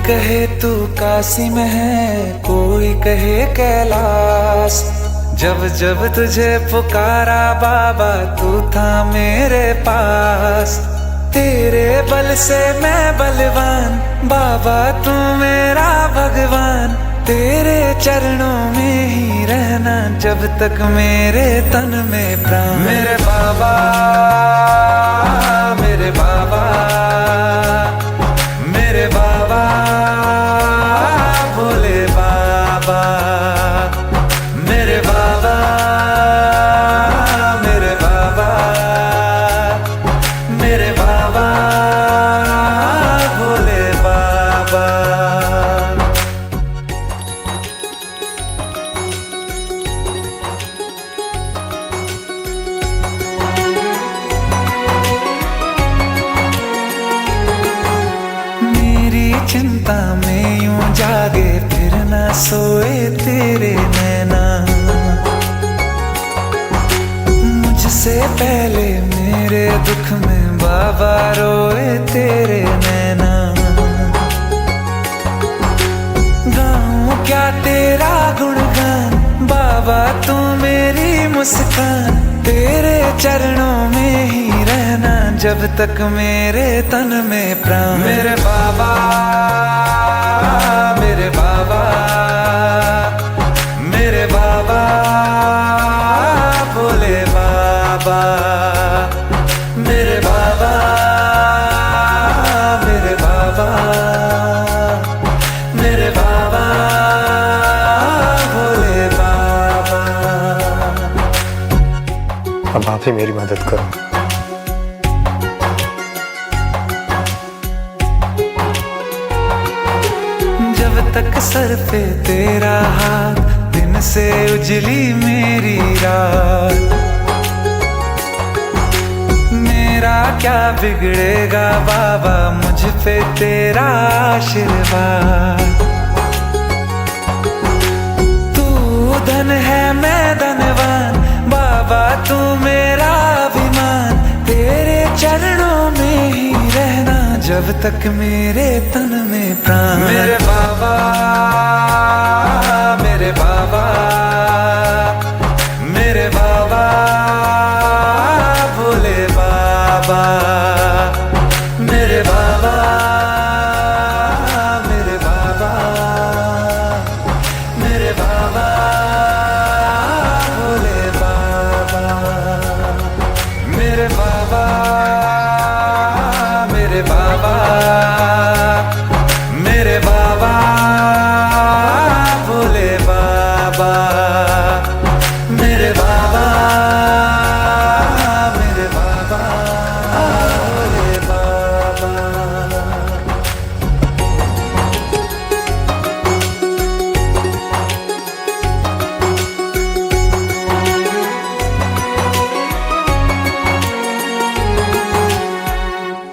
कहे तू काशी में है, कोई कहे कैलाश। जब जब तुझे पुकारा बाबा तू था मेरे पास। तेरे बल से मैं बलवान, बाबा तू मेरा भगवान। तेरे चरणों में ही रहना जब तक मेरे तन में प्राण। मेरे बाबा, मेरे बाबा, मेरे बाबा, भोले बाबा। मेरे बाबा, मेरे बाबा, मेरे बाबा, भोले बाबा। चिंता में यूं जागे फिर न सोए तेरे नैना। मुझसे पहले मेरे दुख में बाबा रोए तेरे नैना। गाऊं क्या तेरा गुणगान, बाबा तू मेरी मुस्कान। तेरे चरणों में ही रहना जब तक मेरे तन में प्राण। मेरे बाबा, मेरे बाबा, मेरे बाबा, भोले बाबा। मेरे बाबा, मेरे बाबा, मेरे बाबा, भोले बाबा। अब आप ही मेरी मदद करो। जब तक सर पे तेरा हाथ, दिन से उजली मेरी रात। मेरा क्या बिगड़ेगा बाबा, मुझ पे तेरा आशीर्वाद। तू धन है मैं धनवान, बाबा तू मेरा अभिमान। तेरे चरणों में ही रहना जब तक मेरे तन में प्राण। मेरे बाबा, मेरे बाबा, मेरे बाबा, भोले बाबा। मेरे बाबा, मेरे बाबा, मेरे बाबा, भोले बाबा। मेरे बाबा, मेरे बाबा, मेरे बाबा, भोले बाबा। मेरे बाबा, मेरे बाबा, भोले बाबा।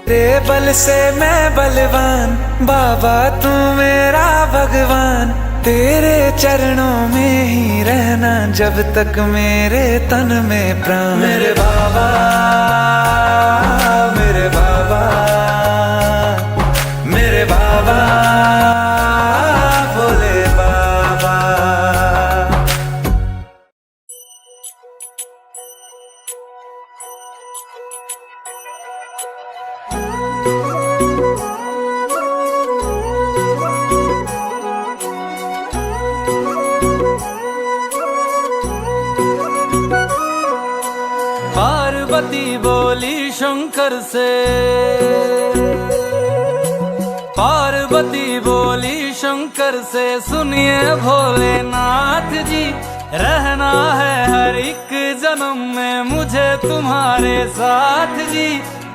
तेरे बल से मैं बलवान, बाबा तू मेरा भगवान। तेरे चरणों में ही रहना जब तक मेरे तन में प्राण। मेरे बाबा, मेरे बाबा, मेरे बाबा, भोले बाबा। पार्वती बोली शंकर से, पार्वती बोली शंकर से, सुनिए भोलेनाथ जी। रहना है हर एक जन्म में मुझे तुम्हारे साथ जी।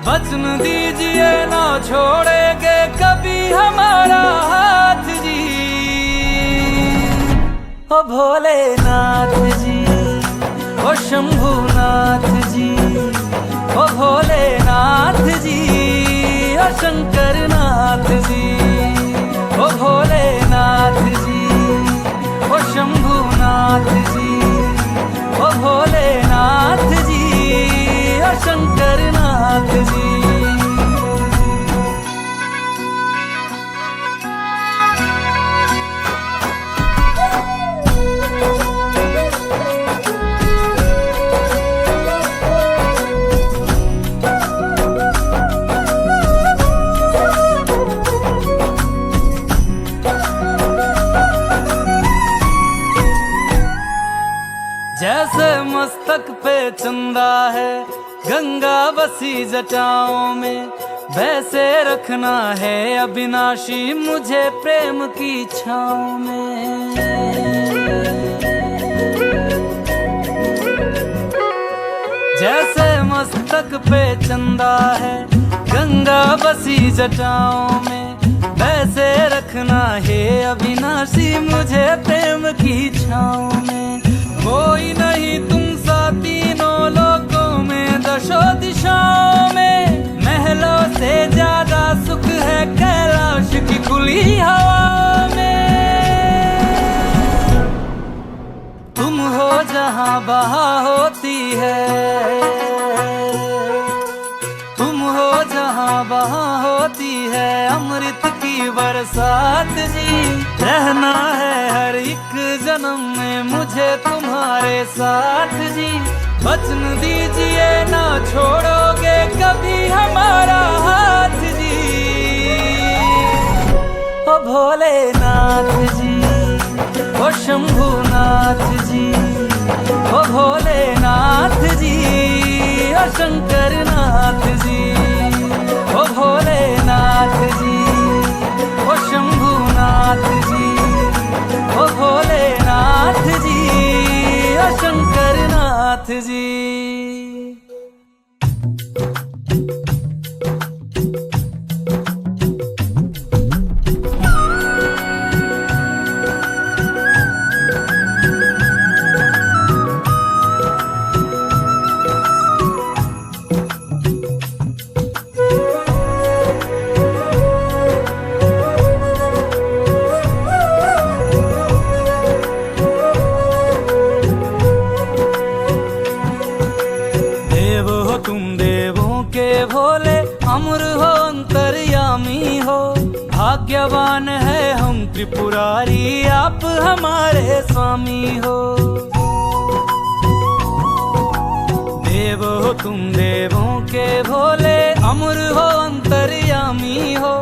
वचन दीजिए ना छोड़ेंगे कभी हमारा हाथ जी। ओ भोलेनाथ जी, ओ शंभुनाथ जी, ओ भोलेनाथ जी, ओ शंकरनाथ जी। ओ भोलेनाथ जी, ओ शंभुनाथ जी, ओ भोलेनाथ जी, ओ शंकरनाथ जी। चंदा है, गंगा बसी जटाओं में, वैसे रखना है अविनाशी मुझे प्रेम की छाँव में। जैसे मस्तक पे चंदा है, गंगा बसी जटाओं में, वैसे रखना है अविनाशी मुझे प्रेम की छाँव में। कोई नहीं तुम सा तीनों लोकों में, दशों दिशाओं में, महलों से ज्यादा सुख है कैलाश की खुली हवा में। तुम हो जहाँ बहा होती है, तुम हो जहाँ बहा होती है अमृत की बरसात जी। रहना है हर एक जन्म में मुझे तुम्हारे साथ जी। वचन दीजिए ना छोड़ोगे कभी हमारा हाथ जी। ओ भोलेनाथ जी, ओ शंभुनाथ जी, ओ भोलेनाथ जी, ओ शंकरनाथ जी, ओ भोलेनाथ जी, ओ शंभुनाथ जी, ओ भोलेनाथ जी, ओ शंकरनाथ जी। भोले अमर हो अंतर्यामी हो, भाग्यवान है हम त्रिपुरारी आप हमारे स्वामी हो। देव हो तुम देवों के भोले, अमर हो अंतर्यामी हो,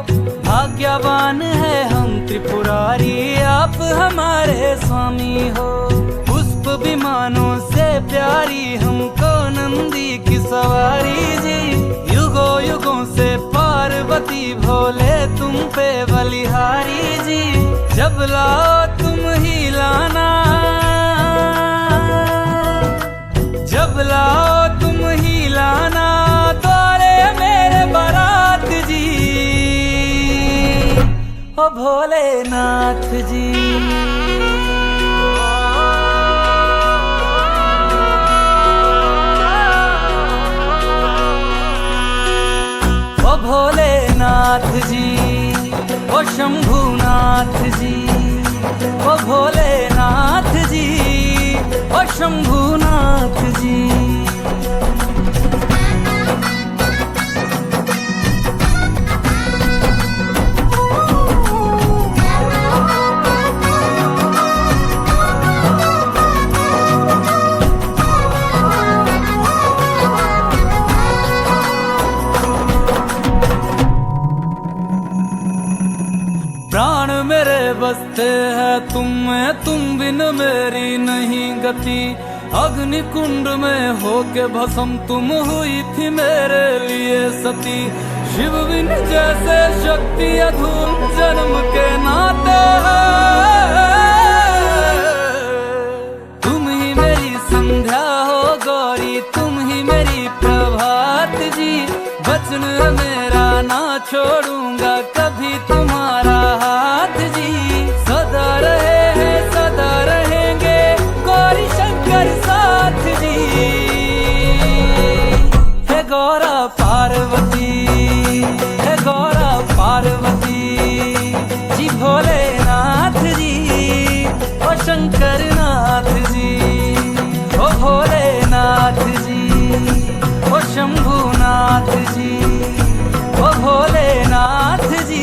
भाग्यवान है हम त्रिपुरारी आप हमारे स्वामी हो। पुष्प विमानों से प्यारी हमको नंदी की सवारी जी। युगों युगों से पार्वती भोले तुम पे बलिहारी जी। जब लाओ तुम ही लाना, जब लाओ तुम ही लाना द्वारे मेरे बारात जी। ओ भोलेनाथ जी, ओ भोलेनाथ जी, ओ शंभुनाथ जी, ओ भोलेनाथ जी, ओ शंभुनाथ जी। प्राण मेरे बसते हैं तुम में, तुम बिन मेरी नहीं गति। अग्नि कुंड में होके भस्म तुम हुई थी मेरे लिए सती। शिव बिन जैसे शक्ति अधूर जन्म के नाते हैं। तुम ही मेरी संध्या हो गौरी, तुम ही मेरी प्रभात जी। वचन मेरा ना छोड़ूंगा कभी तुम्हारा हाथ जी। सदा रहे हैं सदा रहेंगे गौरी शंकर साथ जी। हे गौरा पार्वती, हे गौरा पार्वती जी। भोलेनाथ जी, ओ शंकरनाथ जी, ओ भोलेनाथ जी, ओ शंभुनाथ जी, ओ भोलेनाथ जी,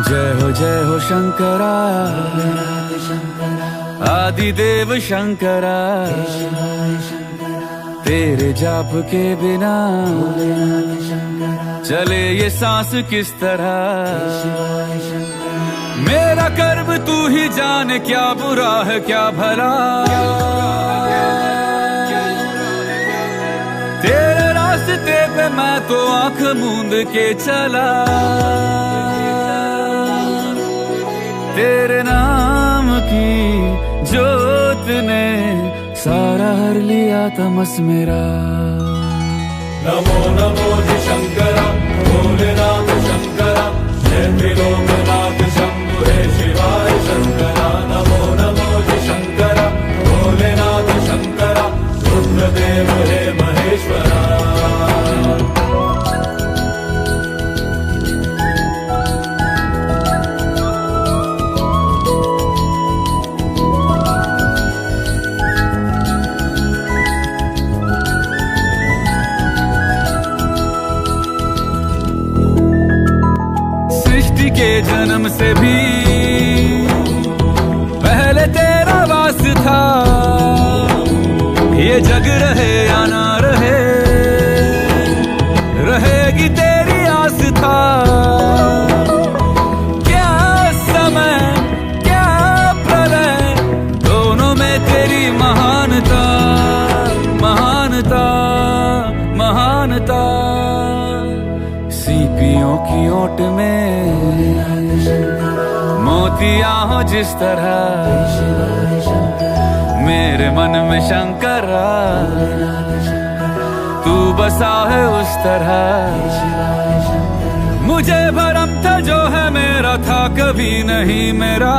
जय हो शंकरा, आदिदेव शंकरा, तेरे जाप के बिना चले ये सांस किस तरह। मेरा कर्म तू ही जाने, क्या बुरा है क्या भला। तेरे रास्ते पे मैं तो आंख मूंद के चला, तेरे नाम की जोत ने सारा हर लिया तमस मेरा। नमो नमो जी शंकरा, भोलेनाथ शंकरा, जय त्रिलोकनाथ शंभु हे शिवाय शंकरा। नमो नमो जी शंकरा, भोलेनाथ शंकरा, रुद्रदेव हे महेश्वरा। के जन्म से भी पहले तेरा वास था, ये जग रहे या ना रहे, रहेगी तेरी आस था। क्या समय क्या प्रलय, दोनों में तेरी महानता, महानता, महानता। सीपियों की ओट में मोतियां हो जिस तरह, मेरे मन में शंकरा तू बसा है उस तरह। मुझे भरम था जो है मेरा था कभी नहीं मेरा,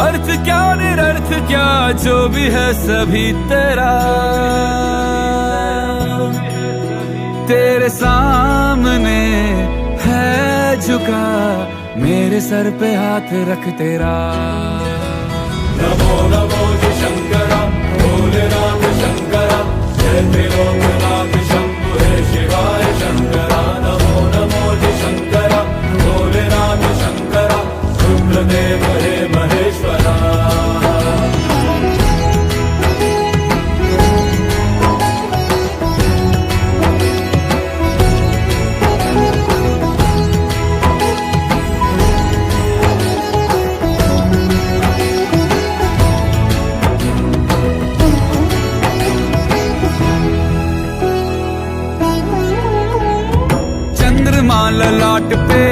अर्थ क्या निरर्थ क्या जो भी है सभी तेरा। तेरे सामने है झुका मेरे सर पे हाथ रख तेरा। नमो नमो जी शंकरा, भोलेनाथ शंकरा, जय त्रिलोकनाथ शंभु हे शिवाय शंकरा। नमो नमो जी शंकरा, भोलेनाथ शंकरा, रुद्रदेव हे महेश्वरा। ललाट पे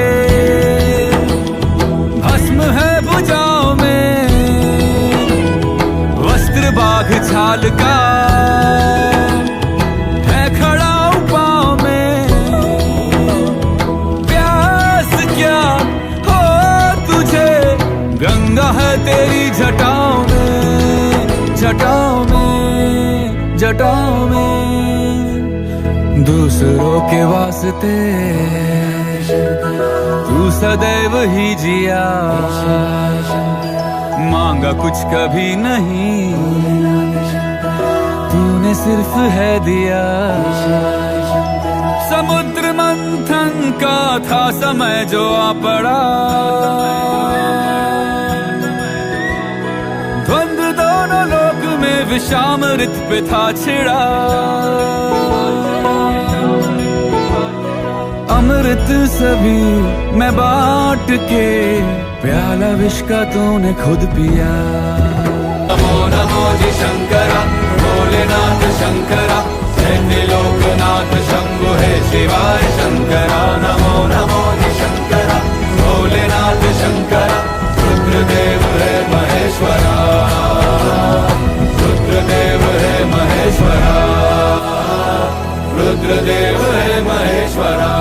भस्म है भुजाओं में, वस्त्र बाघ छाल का है खड़ा पाँव में। प्यास क्या हो तुझे, गंगा है तेरी जटाओं में, जटाओं में, जटाओं में। दूसरों के वास्ते तू सदैव ही जिया, मांगा कुछ कभी नहीं, तूने सिर्फ है दिया। समुद्र मंथन का था समय जो आ पड़ा, द्वंद्व दोनों लोक में विषामृत पे था छिड़ा। अमृत सभी मैं बांट के, प्याला विष का तूने खुद पिया। नमो नमो जी शंकरा, भोलेनाथ शंकरा, जय त्रिलोकनाथ शंभु हे शिवाय शंकरा। नमो नमो जी शंकरा, भोलेनाथ शंकरा, रुद्रदेव हे महेश्वरा, रुद्रदेव हे महेश्वरा, रुद्रदेव हे महेश्वरा।